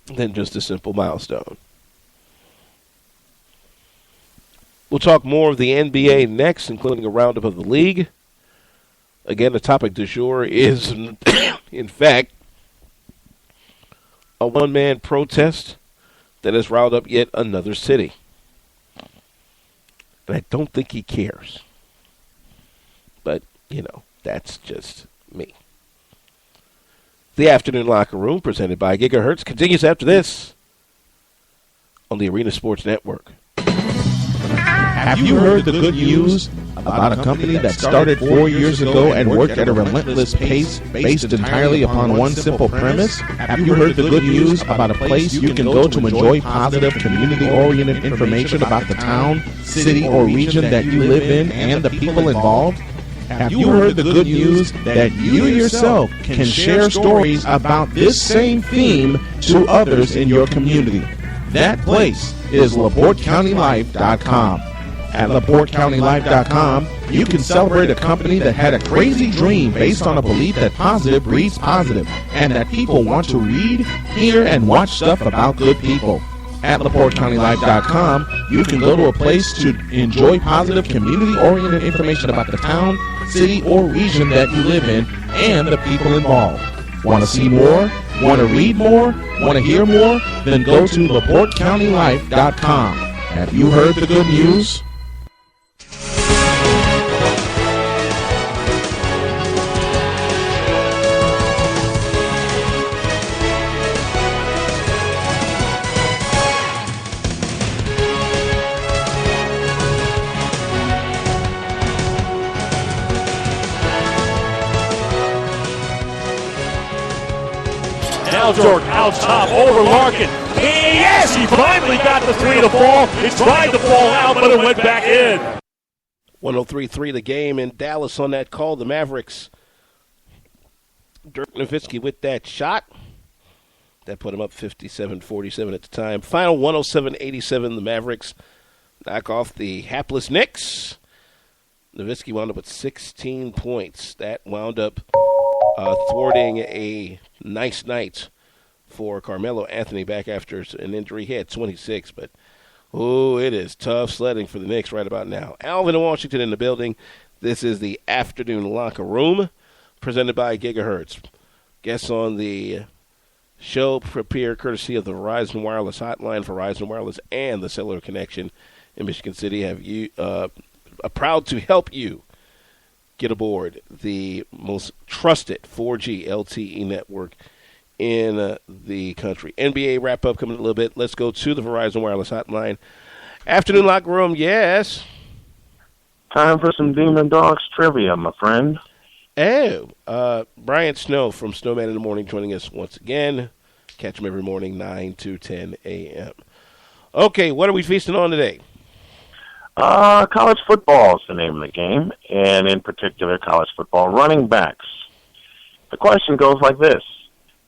than just a simple milestone. We'll talk more of the NBA next, including a roundup of the league. Again, the topic du jour is, in fact, a one-man protest that has riled up yet another city. And I don't think he cares. But, that's just me. The Afternoon Locker Room, presented by Gigahertz, continues after this on the Arena Sports Network. Have you heard the good news about a company that started 4 years ago and worked at a relentless pace based entirely upon one simple premise? Have you heard the good news about a place you can go to enjoy positive, community-oriented information about the town, city, or region that you live in and the people involved? Have you heard the good news that you yourself can share stories about this same theme to others in your community? That place is LaporteCountyLife.com. At LaporteCountyLife.com, you can celebrate a company that had a crazy dream based on a belief that positive breeds positive, and that people want to read, hear, and watch stuff about good people. At LaporteCountyLife.com, you can go to a place to enjoy positive, community-oriented information about the town, city, or region that you live in, and the people involved. Want to see more? Want to read more? Want to hear more? Then go to LaporteCountyLife.com. Have you heard the good news? Dork out top over Larkin. Yes, he finally got the three to fall. It tried to fall out, but it went back in. 103-3 the game in Dallas on that call. The Mavericks. Dirk Nowitzki with that shot. That put him up 57-47 at the time. Final 107-87. The Mavericks knock off the hapless Knicks. Nowitzki wound up with 16 points. That wound up thwarting a nice night for Carmelo Anthony back after an injury. He had 26, but, it is tough sledding for the Knicks right about now. Alvin in Washington in the building. This is the Afternoon Locker Room, presented by Gigahertz. Guests on the show prepare courtesy of the Verizon Wireless Hotline. Verizon Wireless and the Cellular Connection in Michigan City have you proud to help you get aboard the most trusted 4G LTE network in the country. NBA wrap-up coming in a little bit. Let's go to the Verizon Wireless Hotline. Afternoon Locker Room, yes. Time for some Demon Dogs trivia, my friend. Oh, Brian Snow from Snowman in the Morning joining us once again. Catch him every morning, 9 to 10 a.m. Okay, what are we feasting on today? College football is the name of the game, and in particular, college football running backs. The question goes like this.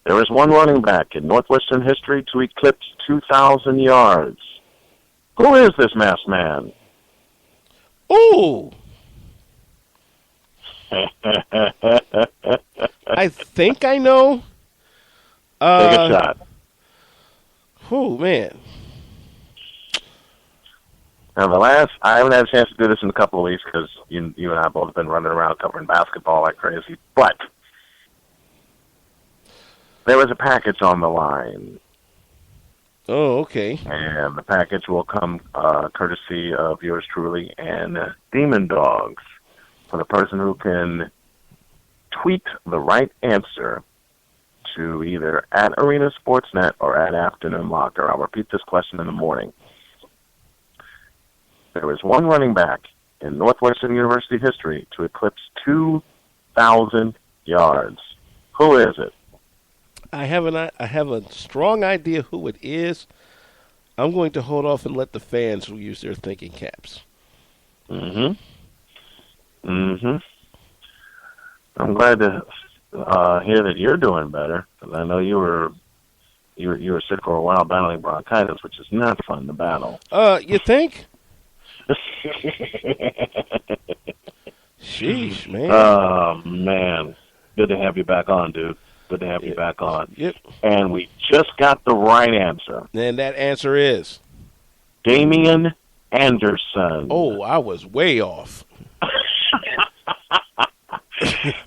There is one running back in Northwestern history to eclipse 2,000 yards. Who is this masked man? Ooh. I think I know. Take a shot. Oh, man. Now, I haven't had a chance to do this in a couple of weeks because you and I both have been running around covering basketball like crazy. But there was a package on the line. Oh, okay. And the package will come courtesy of yours truly and Demon Dogs for the person who can tweet the right answer to either at Arena Sportsnet or at Afternoon Locker. I'll repeat this question in the morning. There is one running back in Northwestern University history to eclipse 2,000 yards. Who is it? I have a strong idea who it is. I'm going to hold off and let the fans use their thinking caps. I'm glad to hear that you're doing better, because I know you were sick for a while battling bronchitis, which is not fun to battle. You think? Sheesh, man. Oh, man. Good to have you back on, dude. Good to have you back on. Yep. And we just got the right answer. And that answer is? Damian Anderson. Oh, I was way off.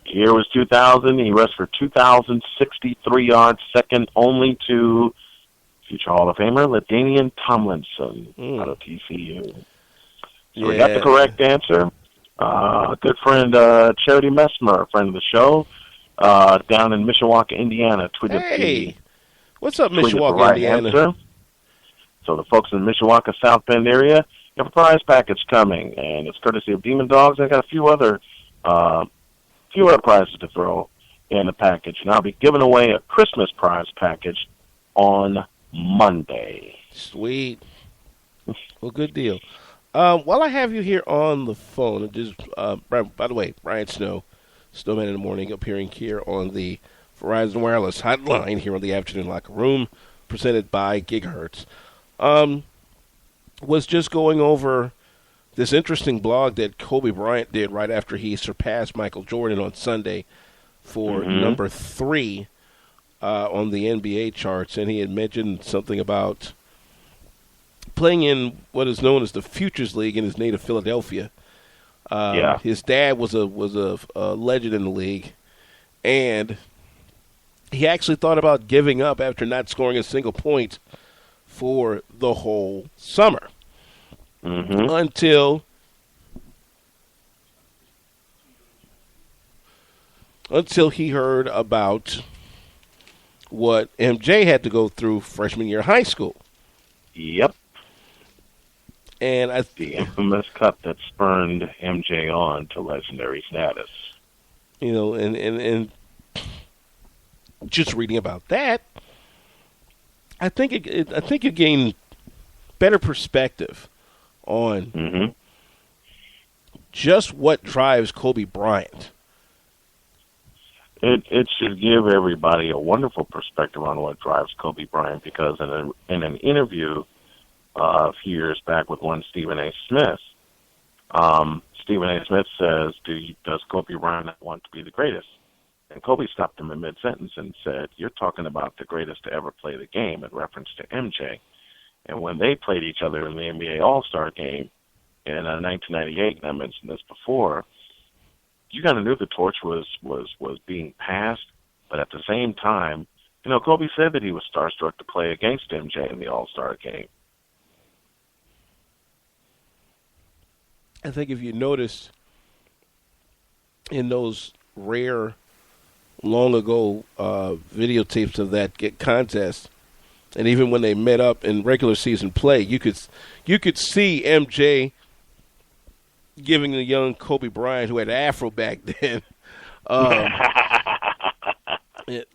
Year was 2000. He rushed for 2,063 yards, second only to future Hall of Famer LaDainian Tomlinson out of TCU. So we got the correct answer. Good friend Charity Messmer, friend of the show, down in Mishawaka, Indiana, tweeted what's up, tweeted Mishawaka, the right Indiana? Answer. So the folks in the Mishawaka South Bend area, you have a prize package coming, and it's courtesy of Demon Dogs. I got a few other prizes to throw in the package, and I'll be giving away a Christmas prize package on Monday. Sweet. Well, good deal. While I have you here on the phone, just by the way, Brian Snow, Snowman in the Morning, appearing here on the Verizon Wireless Hotline here on the Afternoon Locker Room, presented by Gigahertz. Was just going over this interesting blog that Kobe Bryant did right after he surpassed Michael Jordan on Sunday for number 3 on the NBA charts, and he had mentioned something about playing in what is known as the Futures League in his native Philadelphia. His dad was a legend in the league, and he actually thought about giving up after not scoring a single point for the whole summer until he heard about what MJ had to go through freshman year of high school. Yep. And the infamous cut that spurned MJ on to legendary status. You know, and just reading about that, I think you gain better perspective on just what drives Kobe Bryant. It should give everybody a wonderful perspective on what drives Kobe Bryant, because in an interview a few years back with one Stephen A. Smith, Stephen A. Smith says, does Kobe Bryant want to be the greatest? And Kobe stopped him in mid-sentence and said, you're talking about the greatest to ever play the game, in reference to MJ. And when they played each other in the NBA All-Star game in 1998, and I mentioned this before, you kind of knew the torch was being passed, but at the same time, you know, Kobe said that he was starstruck to play against MJ in the All-Star game. I think if you notice in those rare, long ago videotapes of that contest, and even when they met up in regular season play, you could see MJ giving the young Kobe Bryant, who had an afro back then.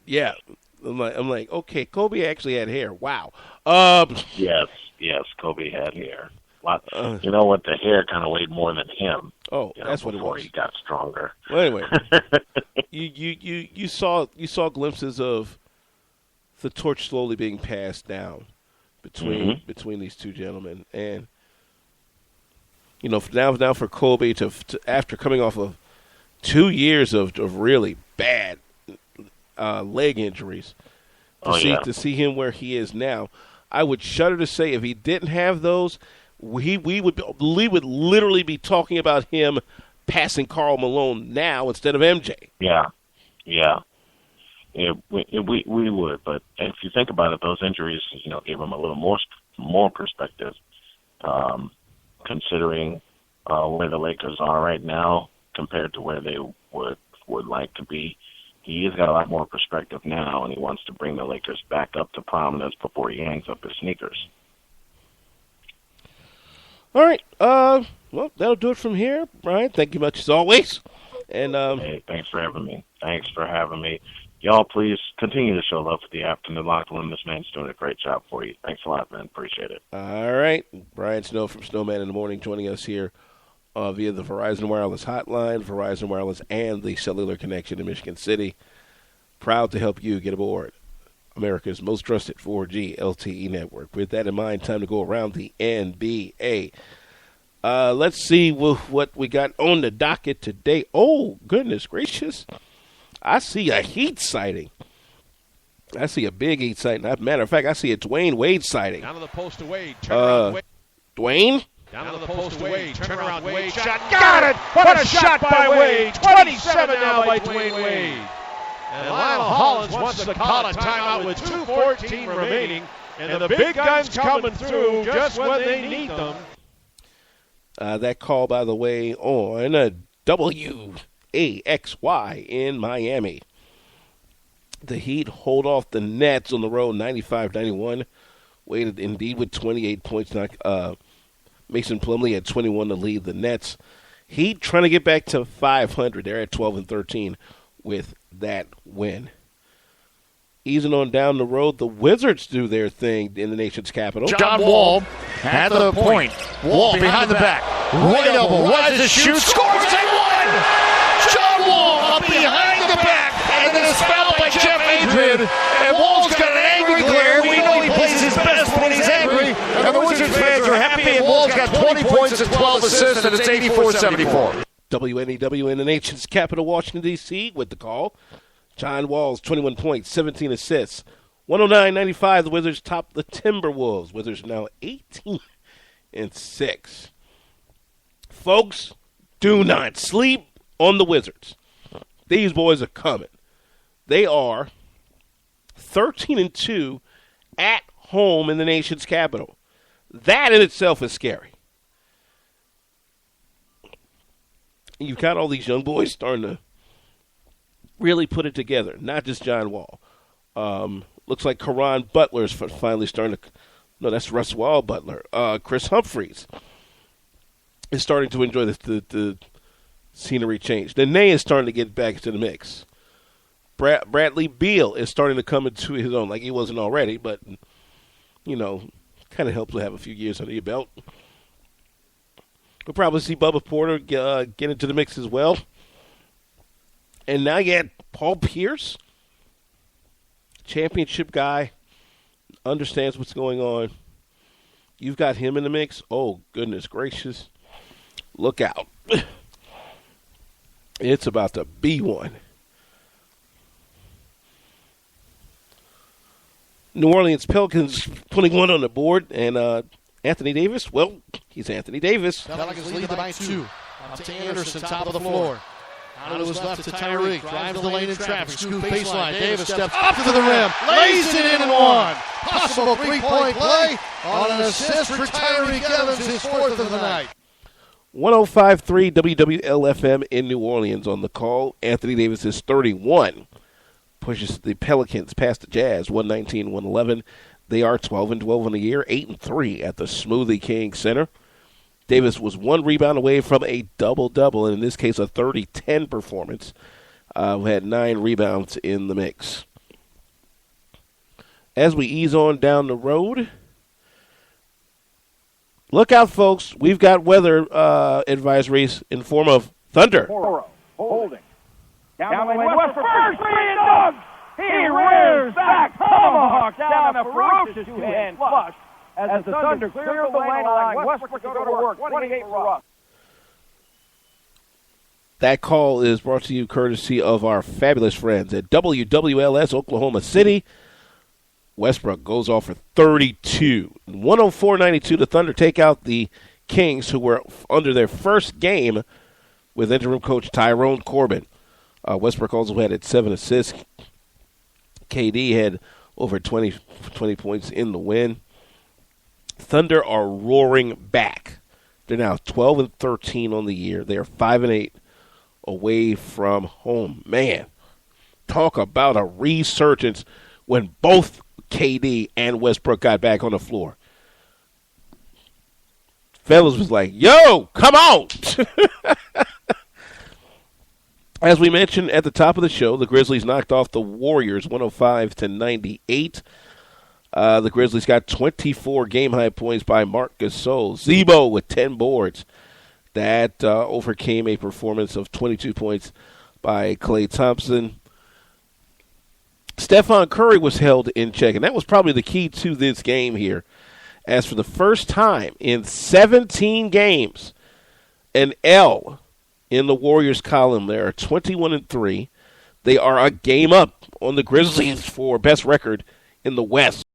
Yeah, I'm like, okay, Kobe actually had hair. Wow. Yes, Kobe had hair. You know what? The hair kind of weighed more than him. Oh, that's what it was. Before he got stronger. Well, anyway, you saw glimpses of the torch slowly being passed down between these two gentlemen, and you know, now for Kobe to after coming off of 2 years of really bad leg injuries, to see him where he is now, I would shudder to say if he didn't have those, we would literally be talking about him passing Karl Malone now instead of MJ. Yeah, we would. But if you think about it, those injuries, you know, gave him a little more perspective. Considering where the Lakers are right now compared to where they would like to be, he has got a lot more perspective now, and he wants to bring the Lakers back up to prominence before he hangs up his sneakers. All right. Well, that'll do it from here, Brian. Thank you much as always. And hey, thanks for having me. Y'all, please continue to show love for the Afternoon Locker Room. This man's doing a great job for you. Thanks a lot, man. Appreciate it. All right. Brian Snow from Snowman in the Morning joining us here via the Verizon Wireless Hotline, Verizon Wireless, and the Cellular Connection in Michigan City. Proud to help you get aboard America's most trusted 4G LTE network. With that in mind, time to go around the NBA. Let's see what we got on the docket today. Oh, goodness gracious. I see a Heat sighting I see a Big Eat sighting. As a matter of fact, I see a Dwayne Wade sighting. Down to the post to Wade. Turn around Wade. Dwayne? Down to the post to Wade. Turn around Wade. Shot. Got it! What a shot by Wade! 27 now by Dwayne Wade. And Lionel Hollins wants to call a timeout with 2:14 remaining. And the big guns coming through just when they need them. That call, by the way, on WAXY in Miami. The Heat hold off the Nets on the road 95-91. Wade indeed with 28 points. Mason Plumlee had 21 to lead the Nets. Heat trying to get back to 500. They're at 12-13 with that win. Easing on down the road, the Wizards do their thing in the nation's capital. John Wall at the point. Wall behind the back. Right elbow. Rises, shoots, scores, and one! John Wall up behind the back. And then it's fouled by Jeff Adrian. And Wall's got an angry glare. We know he plays his best when he's angry. And the Wizards fans are happy. And Wall's got 20 points and 12 assists. And it's 84-74. WNEW in the nation's capital, Washington, D.C. with the call. John Wall's 21 points, 17 assists. 109-95, the Wizards top the Timberwolves. Wizards now 18-6. Folks, do not sleep on the Wizards. These boys are coming. They are 13-2 at home in the nation's capital. That in itself is scary. You've got all these young boys starting to really put it together, not just John Wall. Looks like Caron Butler's finally starting to – no, that's Russ Wall Butler. Chris Humphries is starting to enjoy the scenery change. Nene is starting to get back into the mix. Bradley Beal is starting to come into his own, like he wasn't already, but, you know, kind of helps to have a few years under your belt. We'll probably see Bubba Porter get into the mix as well. And now you had Paul Pierce, championship guy, understands what's going on. You've got him in the mix. Oh, goodness gracious. Look out. It's about to be one. New Orleans Pelicans putting one on the board, and Anthony Davis, well, he's Anthony Davis. Pelicans lead by 2. Up to Anderson, top of the floor. Out to his left to Tyreek. Drives the lane in traffic. Scoop baseline. Davis steps up to the rim. Lays it in and one. Possible three-point play on an assist for Tyreek Evans, his 4th of the night. 105.3 WWL-FM in New Orleans on the call. Anthony Davis is 31. Pushes the Pelicans past the Jazz, 119-111. They are 12-12 on the year, 8-3 at the Smoothie King Center. Davis was one rebound away from a double-double, and in this case a 30-10 performance. Had 9 rebounds in the mix. As we ease on down the road, look out, folks. We've got weather advisories in form of thunder. Holding. Down the lane, West for first, and dug. He rears back, tomahawk down a ferocious two-hand flush. As the Thunder clear the lane line, Westbrook to go to work, 28 for Russ. That call is brought to you courtesy of our fabulous friends at WWLS Oklahoma City. Westbrook goes off for 32. 104-92, the Thunder take out the Kings, who were under their first game with interim coach Tyrone Corbin. Westbrook also had 7 assists. KD had over 20 points in the win. Thunder are roaring back. They're now 12-13 on the year. They are 5-8 away from home. Man, talk about a resurgence when both KD and Westbrook got back on the floor. Fellas was like, yo, come on. As we mentioned at the top of the show, the Grizzlies knocked off the Warriors 105-98. The Grizzlies got 24 game-high points by Marc Gasol. Zebo with 10 boards. That overcame a performance of 22 points by Klay Thompson. Stephon Curry was held in check, and that was probably the key to this game here. As for the first time in 17 games, an L in the Warriors column there, 21-3. They are a game up on the Grizzlies for best record in the West.